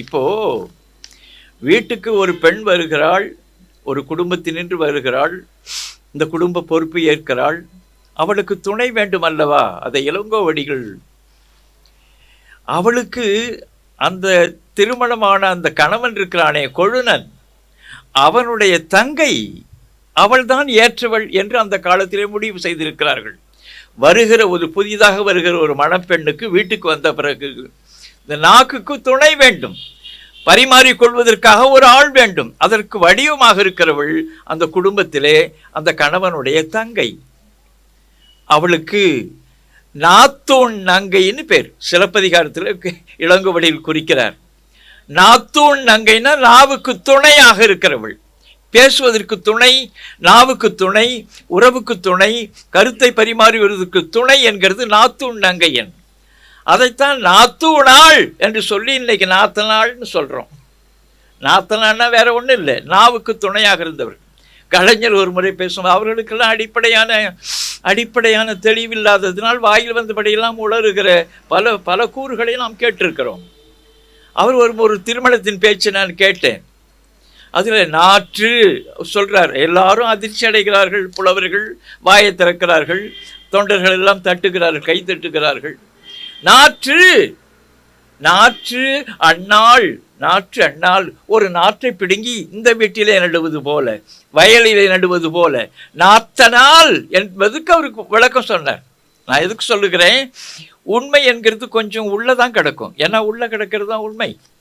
இப்போ வீட்டுக்கு ஒரு பெண் வருகிறாள், ஒரு குடும்பத்தினின்று வருகிறாள். இந்த குடும்ப பொறுப்பை ஏற்கிறாள். அவளுக்கு துணை வேண்டும் அல்லவா? அதை இளங்கோவடிகள் அவளுக்கு அந்த திருமணமான அந்த கணவன் இருக்கிறானே கொழுனன், அவனுடைய தங்கை அவள்தான் ஏற்றவள் என்று அந்த காலத்திலே முடிவு செய்திருக்கிறார்கள். புதிதாக வருகிற ஒரு மணப்பெண்ணுக்கு வீட்டுக்கு வந்த பிறகு இந்த நாக்குக்கு துணை வேண்டும், பரிமாறிக்கொள்வதற்காக ஒரு ஆள் வேண்டும். அதற்கு வடிவமாக இருக்கிறவள் அந்த குடும்பத்திலே அந்த கணவனுடைய தங்கை. அவளுக்கு நாத்தூன் நங்கைன்னு பேர். சிலப்பதிகாரத்தில் இளங்கோவடிகள் குறிக்கிறார். நாத்தூன் நங்கைன்னா நாவுக்கு துணையாக இருக்கிறவள், பேசுவதற்கு துணை, நாவுக்கு துணை, உறவுக்கு துணை, கருத்தை பரிமாறுவதற்கு துணை என்கிறது நாத்தூன் நங்கையன். அதைத்தான் நாத்தூனாள் என்று சொல்லி இன்னைக்கு நாத்தனாள்னு சொல்கிறோம். நாத்தனான்னா வேற ஒன்றும் இல்லை, நாவுக்கு துணையாக இருந்தவர். கலைஞர் ஒரு முறை பேசும், அவர்களுக்கெல்லாம் அடிப்படையான தெளிவில்லாததினால் வாயில் வந்தபடியெல்லாம் உளறுகிற பல கூறுகளை நாம் கேட்டிருக்கிறோம். அவர் ஒரு திருமணத்தின் பேச்சு நான் கேட்டேன். அதில் நாற்று சொல்கிறார். எல்லாரும் அதிர்ச்சி அடைகிறார்கள், புலவர்கள் வாயை திறக்கிறார்கள், தொண்டர்கள் எல்லாம் தட்டுகிறார்கள், கை தட்டுகிறார்கள். நாற்று அண்ணாள், நாற்று அண்ணாள் ஒரு நாற்றை பிடுங்கி இந்த வீட்டிலே நடுவது போல, வயலிலே நடுவது போல, நாத்தனால் என்பதுக்கு அவருக்கு விளக்கம் சொன்னார். நான் எதுக்கு சொல்லுகிறேன், உண்மை என்கிறது கொஞ்சம் உள்ளதான் கிடக்கும். ஏன்னா உள்ள கிடக்கிறது தான் உண்மை.